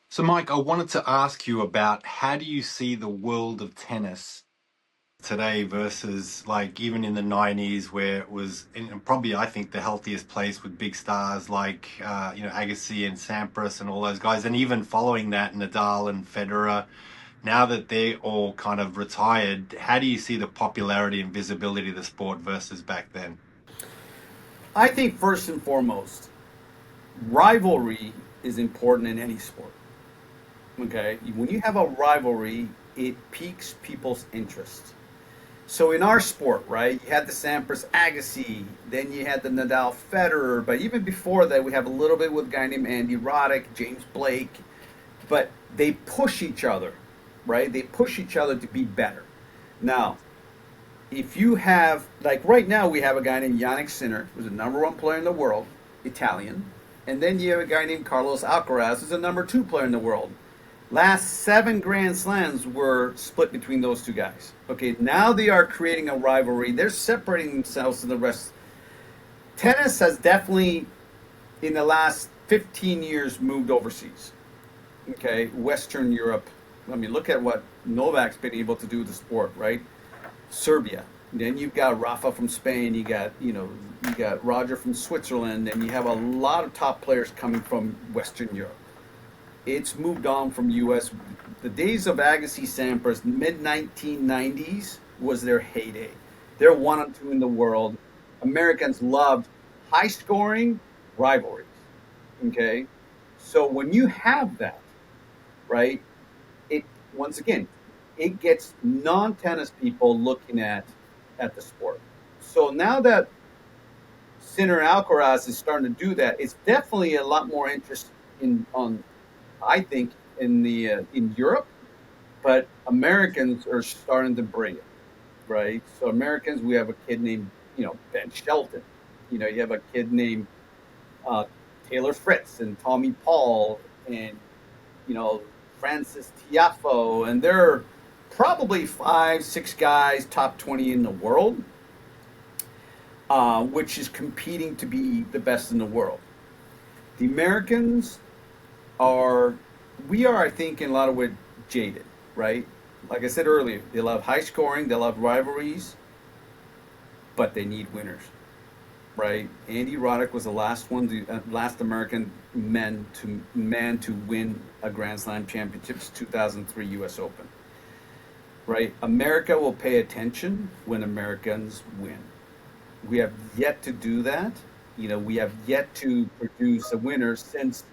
A: So, Mike, I wanted to ask you about, how do you see the world of tennis today versus like even in the 90s, where it was probably, I think, the healthiest place with big stars like Agassi and Sampras and all those guys, and even following that, Nadal and Federer. Now that they're all kind of retired, how do you see the popularity and visibility of the sport versus back then?
C: I think first and foremost, rivalry is important in any sport. Okay, when you have a rivalry, it piques people's interest. So in our sport, right, you had the Sampras Agassi, then you had the Nadal Federer, but even before that, we have a little bit with a guy named Andy Roddick, James Blake, but they push each other, right? They push each other to be better. Now, if you have, like right now, we have a guy named Yannick Sinner, who's the #1 player in the world, Italian, and then you have a guy named Carlos Alcaraz, who's the #2 player in the world. Last 7 Grand Slams were split between those two guys. Okay, now they are creating a rivalry. They're separating themselves from the rest. Tennis has definitely, in the last 15 years, moved overseas. Okay, Western Europe. I mean, look at what Novak's been able to do with the sport, right? Serbia. Then you've got Rafa from Spain. You got Roger from Switzerland, and you have a lot of top players coming from Western Europe. It's moved on from U.S. The days of Agassi, Sampras, mid-1990s was their heyday. They're 1 and 2 in the world. Americans loved high-scoring rivalries. Okay, so when you have that, right, once again, it gets non-tennis people looking at the sport. So now that Sinner Alcaraz is starting to do that, it's definitely a lot more interest I think in Europe, but Americans are starting to bring it, right? So Americans, we have a kid named Ben Shelton. You have a kid named Taylor Fritz and Tommy Paul and Francis Tiafoe, and there are probably 5, 6 guys top 20 in the world, which is competing to be the best in the world. The Americans we are, I think, in a lot of ways jaded, right? Like I said earlier, they love high scoring, they love rivalries, but they need winners, right? Andy Roddick was the last American man to win a Grand Slam championship, 2003 U.S. Open, right? America will pay attention when Americans win. We have yet to do that. We have yet to produce a winner since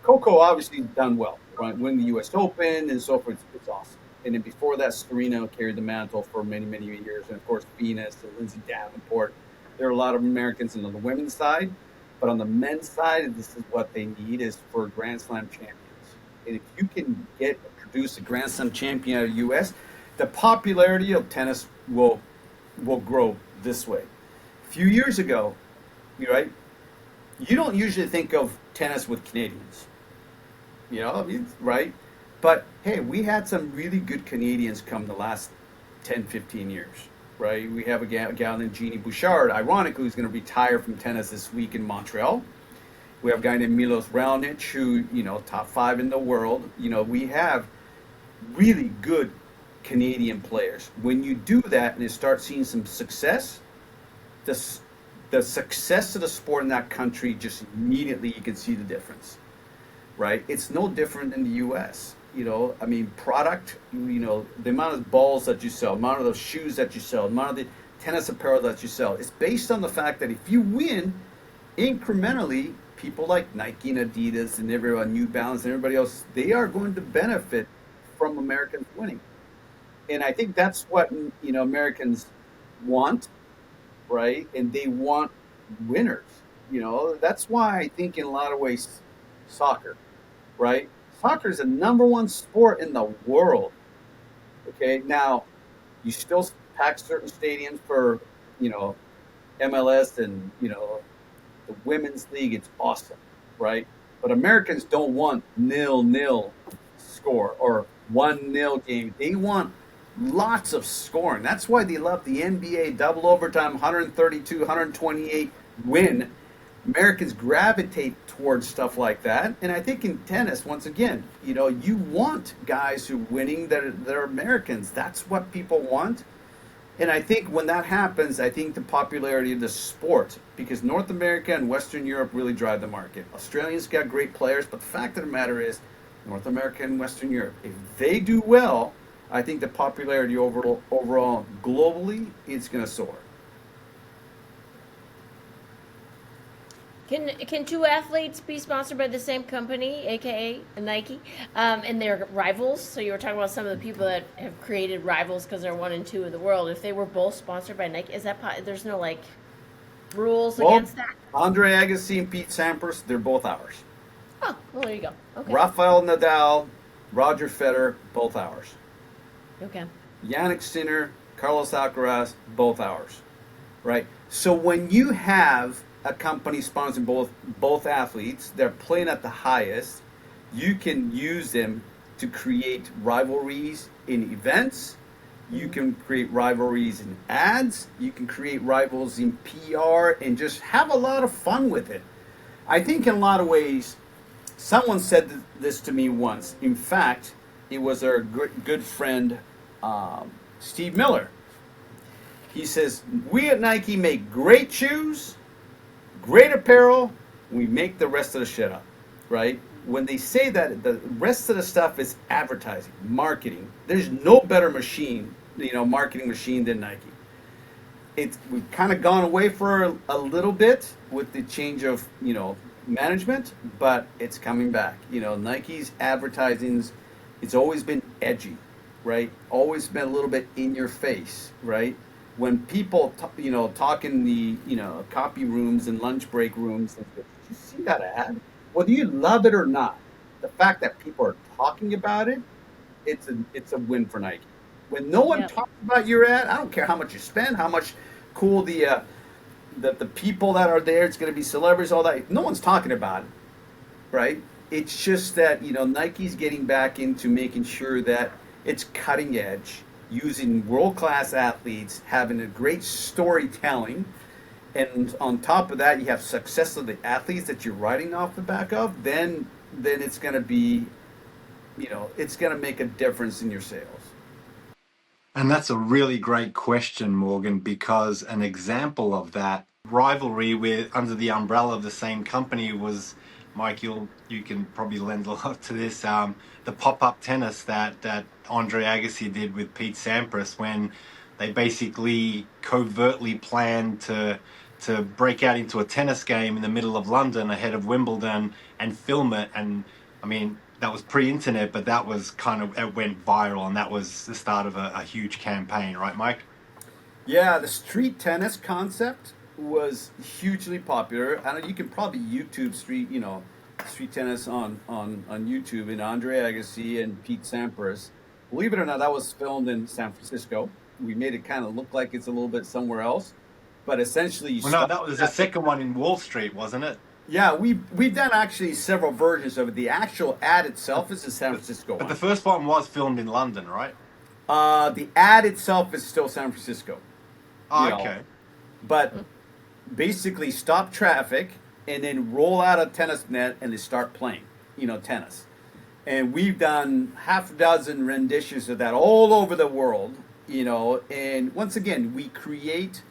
C: Coco obviously done well, right? Win the U.S. Open and so forth. It's awesome. And then before that, Serena carried the mantle for many, many years. And of course, Venus and Lindsay Davenport. There are a lot of Americans on the women's side, But on the men's side, this is what they need is for Grand Slam champions. And if you can produce a Grand Slam champion out of the U.S., the popularity of tennis will grow this way. A few years ago, right, you don't usually think of tennis with Canadians. Right? But hey, we had some really good Canadians come the last 10, 15 years, right? We have a gal named Jeannie Bouchard, ironically, who's going to retire from tennis this week in Montreal. We have a guy named Milos Raonic, who, top 5 in the world. We have really good Canadian players. When you do that and you start seeing some success, the success of the sport in that country, just immediately you can see the difference, right? It's no different in the U.S. Product, the amount of balls that you sell, the amount of those shoes that you sell, the amount of the tennis apparel that you sell, it's based on the fact that if you win incrementally, people like Nike and Adidas and everyone, New Balance and everybody else, they are going to benefit from Americans winning. And I think that's what, Americans want, right? And they want winners. That's why I think in a lot of ways, soccer, right? Soccer is the number 1 sport in the world. Okay, now you still pack certain stadiums for, MLS and, the women's league. It's awesome, right? But Americans don't want 0-0 score or 1-0 game. They want lots of scoring. That's why they love the NBA double overtime, 132, 128 win. Americans gravitate towards stuff like that. And I think in tennis, once again, you want guys who are winning that are Americans. That's what people want. And I think when that happens, I think the popularity of the sport, because North America and Western Europe really drive the market. Australia's got great players, but the fact of the matter is, North America and Western Europe, if they do well, I think the popularity overall globally is going to soar.
B: Can 2 athletes be sponsored by the same company, aka Nike, and they're rivals? So you were talking about some of the people that have created rivals because they're 1 and 2 in the world. If they were both sponsored by Nike, is that there's no rules against that?
C: Andre Agassi and Pete Sampras, they're both ours.
B: Oh, well, there you go. Okay.
C: Rafael Nadal, Roger Federer, both ours.
B: Okay.
C: Yannick Sinner, Carlos Alcaraz, both ours. Right? So when you have a company sponsoring both athletes, they're playing at the highest, you can use them to create rivalries in events. You can create rivalries in ads. You can create rivals in PR and just have a lot of fun with it. I think in a lot of ways, someone said this to me once. In fact, it was our good friend, Steve Miller. He says, we at Nike make great shoes, great apparel, we make the rest of the shit up, right? When they say that, the rest of the stuff is advertising, marketing. There's no better marketing machine than Nike. We've kind of gone away for a little bit with the change of, management, but it's coming back. Nike's advertising, it's always been edgy, right? Always been a little bit in your face, right? When people, talk in the, copy rooms and lunch break rooms, did you see that ad? Whether you love it or not, the fact that people are talking about it, it's a win for Nike. When no one talks about your ad, I don't care how much you spend, how much cool the people that are there, it's going to be celebrities, all that. No one's talking about it, right? It's just that, Nike's getting back into making sure that it's cutting edge, using world-class athletes, having a great storytelling, and on top of that, you have success of the athletes that you're riding off the back of, then it's going to be, it's going to make a difference in your sales.
A: And that's a really great question, Morgan, because an example of that rivalry with under the umbrella of the same company was, Mike, you can probably lend a lot to this, the pop-up tennis that Andre Agassi did with Pete Sampras, when they basically covertly planned to break out into a tennis game in the middle of London ahead of Wimbledon and film it. And I mean, that was pre-internet, but that was it went viral, and that was the start of a huge campaign, right, Mike?
C: Yeah, the street tennis concept was hugely popular. I know you can probably YouTube street tennis on YouTube, and Andre Agassi and Pete Sampras. Believe it or not, that was filmed in San Francisco. We made it kind of look like it's a little bit somewhere else, but essentially you
A: Well, no,
C: start
A: that was the
C: traffic.
A: second one in Wall Street, wasn't it?
C: Yeah, we've done actually several versions of it. The actual ad itself is the San Francisco
A: But the
C: one.
A: first one was filmed in London, right?
C: The ad itself is still San Francisco, you
A: Oh,
C: know,
A: okay.
C: but basically stop traffic and then roll out a tennis net and they start playing, tennis. And we've done half a dozen renditions of that all over the world, and once again, we create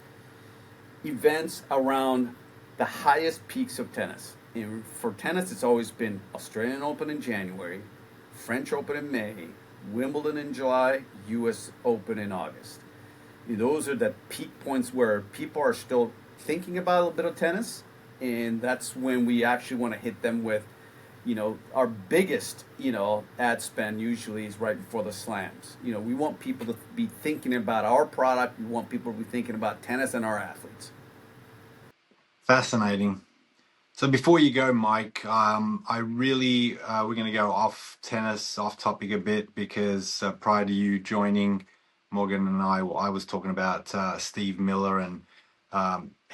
C: events around the highest peaks of tennis. And for tennis, it's always been Australian Open in January, French Open in May, Wimbledon in July, US Open in August. Those are the peak points where people are still thinking about a little bit of tennis, and that's when we actually want to hit them with, our biggest, ad spend usually is right before the slams. We want people to be thinking about our product. We want people to be thinking about tennis and our athletes.
A: Fascinating. So before you go, Mike, I really we're going to go off tennis, off topic a bit because prior to you joining, Morgan and I was talking about Steve Miller, and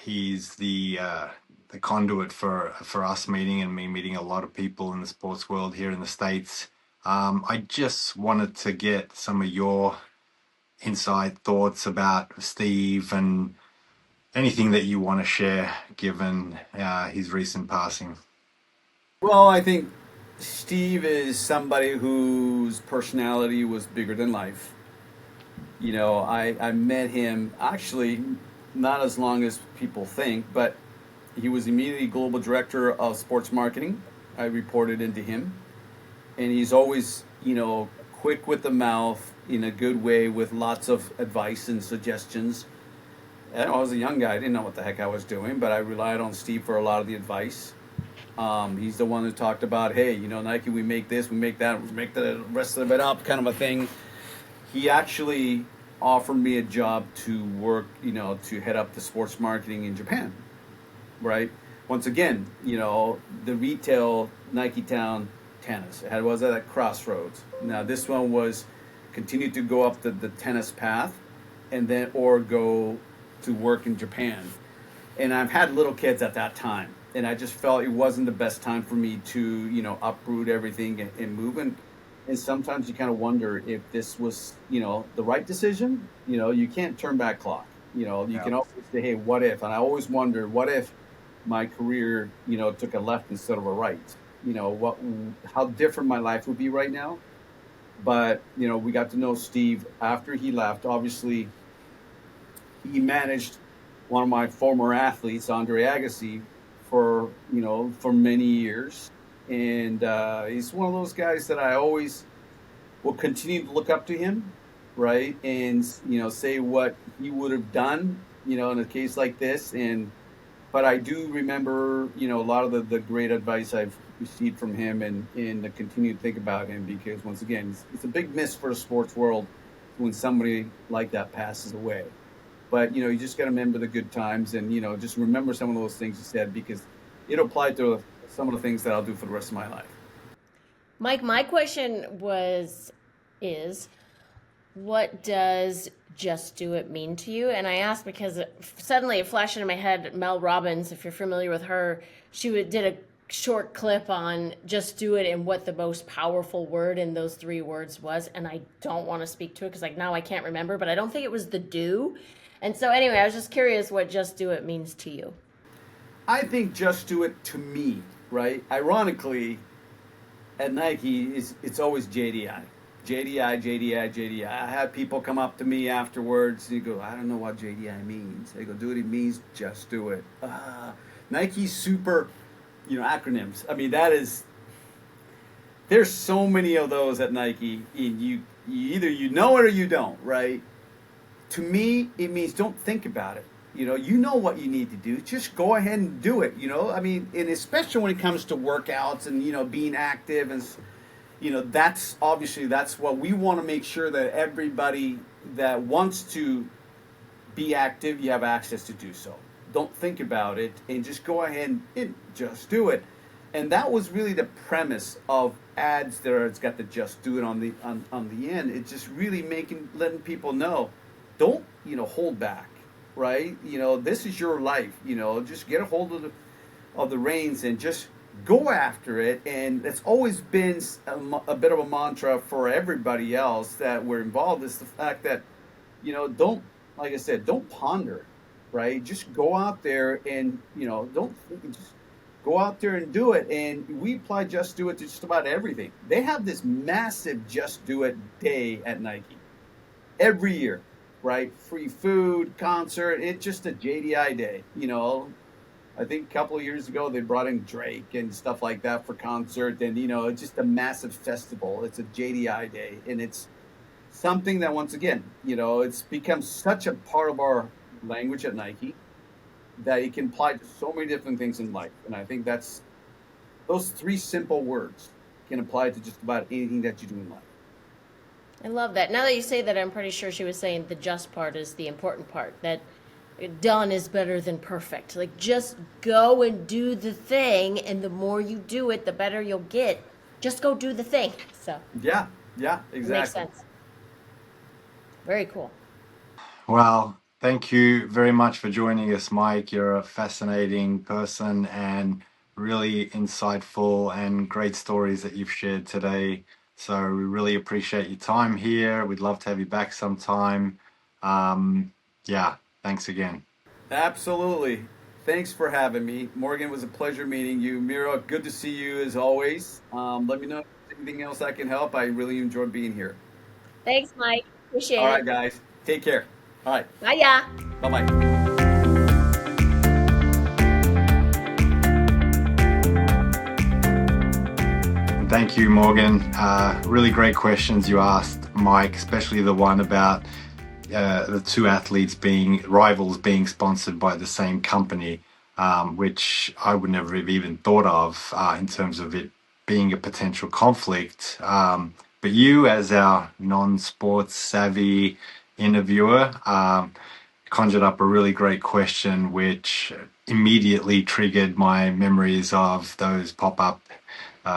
A: he's the conduit for us meeting and me meeting a lot of people in the sports world here in the States. I just wanted to get some of your inside thoughts about Steve and anything that you want to share given his recent passing.
C: Well, I think Steve is somebody whose personality was bigger than life. I met him actually not as long as people think, but he was immediately global director of sports marketing. I reported into him, and he's always, quick with the mouth in a good way with lots of advice and suggestions. And I was a young guy. I didn't know what the heck I was doing, but I relied on Steve for a lot of the advice. He's the one who talked about, hey, Nike, we make this, we make that, we make the rest of it up, kind of a thing. He actually offered me a job to work, to head up the sports marketing in Japan, right? Once again, the retail Nike Town tennis. It was at a crossroads. Now this one was continue to go up the tennis path, and then or go to work in Japan. And I've had little kids at that time, and I just felt it wasn't the best time for me to uproot everything and move. And sometimes you kind of wonder if this was the right decision. You can't turn back clock. You can always say, hey, what if? And I always wonder, what if my career took a left instead of a right? How different my life would be right now. But we got to know Steve after he left. Obviously, he managed one of my former athletes, Andre Agassi, for many years, and he's one of those guys that I always will continue to look up to him, right? And say what he would have done, in a case like this. But I do remember, a lot of the great advice I've received from him, and to continue to think about him, because once again, it's a big miss for the sports world when somebody like that passes away. But you just got to remember the good times, and just remember some of those things you said, because it'll apply to some of the things that I'll do for the rest of my life.
B: Mike, my question is, what does just do it mean to you? And I asked because suddenly it flashed into my head, Mel Robbins, if you're familiar with her, she did a short clip on just do it and what the most powerful word in those 3 words was. And I don't want to speak to it because now I can't remember, but I don't think it was the do. And so anyway, I was just curious what just do it means to you.
C: I think just do it to me, right? Ironically, at Nike, it's always JDI. JDI, JDI, JDI. I have people come up to me afterwards and you go, I don't know what JDI means. They go, dude, it means just do it. Nike's super, acronyms. I mean, there's so many of those at Nike. You either know it or you don't, right? To me, it means don't think about it. You know what you need to do. Just go ahead and do it. I mean, and especially when it comes to workouts and being active, and that's what we want to make sure that everybody that wants to be active, you have access to do so. don't think about it, and just go ahead and just do it. And that was really the premise of ads that it's got the just do it on the end. It's just really letting people know, don't, hold back, right? This is your life, just get a hold of the reins and just go after it. And it's always been a bit of a mantra for everybody else that we're involved, is the fact that, don't, like I said, don't ponder, right? Just go out there and, don't just go out there and do it. And we apply Just Do It to just about everything. They have this massive Just Do It day at Nike every year, right? Free food, concert. It's just a JDI day, I think a couple of years ago they brought in Drake and stuff like that for concert. And, it's just a massive festival. It's a JDI day. And it's something that, once again, it's become such a part of our language at Nike that it can apply to so many different things in life. And I think those 3 simple words can apply to just about anything that you do in life.
B: I love that. Now that you say that, I'm pretty sure she was saying the just part is the important part, that done is better than perfect. Like, just go and do the thing, and the more you do it, the better you'll get. Just go do the thing. So
C: yeah, exactly.
B: It makes sense. Very cool.
A: Well, thank you very much for joining us, Mike. You're a fascinating person and really insightful, and great stories that you've shared today. So we really appreciate your time here. We'd love to have you back sometime. Thanks again.
C: Absolutely. Thanks for having me. Morgan, it was a pleasure meeting you. Miro, good to see you as always. Let me know if there's anything else I can help. I really enjoyed being here.
B: Thanks, Mike. Appreciate it.
C: All right, guys. Take care. All right.
B: Bye-ya.
C: Bye-bye.
A: Thank you, Morgan. Really great questions you asked, Mike, especially the one about the 2 athletes being rivals, being sponsored by the same company, which I would never have even thought of in terms of it being a potential conflict. But you, as our non-sports savvy interviewer, conjured up a really great question, which immediately triggered my memories of those pop-up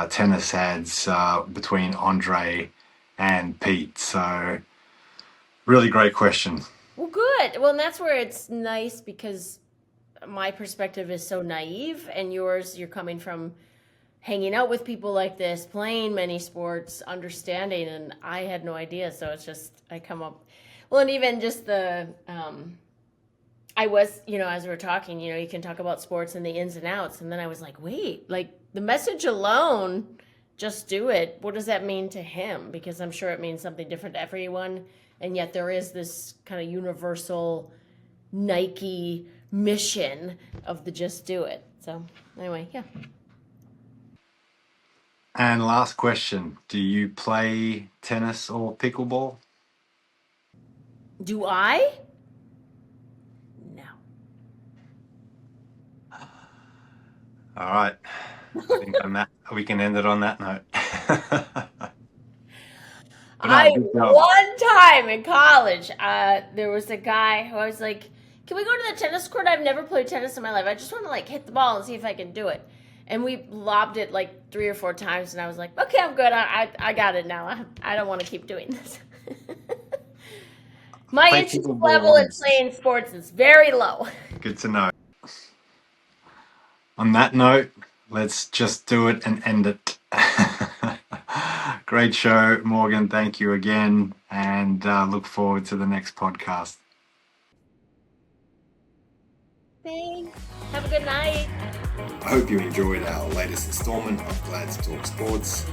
A: tennis ads between Andre and Pete. So really great question.
B: Well, good. Well, and that's where it's nice, because my perspective is so naive, and yours, you're coming from hanging out with people like this, playing many sports, understanding, and I had no idea. So it's just, I come up, well, and even just the, I was, as we were talking, you can talk about sports and the ins and outs. And then I was like, wait, like the message alone, just do it. What does that mean to him? Because I'm sure it means something different to everyone. And yet there is this kind of universal Nike mission of the just do it. So anyway, yeah.
A: And last question, do you play tennis or pickleball?
B: Do I? No.
A: All right. I think we can end it on that note.
B: One time in college, there was a guy who I was like, can we go to the tennis court? I've never played tennis in my life. I just want to hit the ball and see if I can do it. And we lobbed it 3 or 4 times, and I was like, okay, I'm good. I got it now. I don't want to keep doing this. My interest level in playing sports is very low.
A: Good to know. On that note, let's just do it and end it. Great show, Morgan. Thank you again, and look forward to the next podcast.
B: Thanks. Have a good night.
A: I hope you enjoyed our latest installment of Glad2Talk Sports.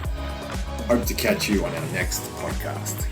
A: Hope to catch you on our next podcast.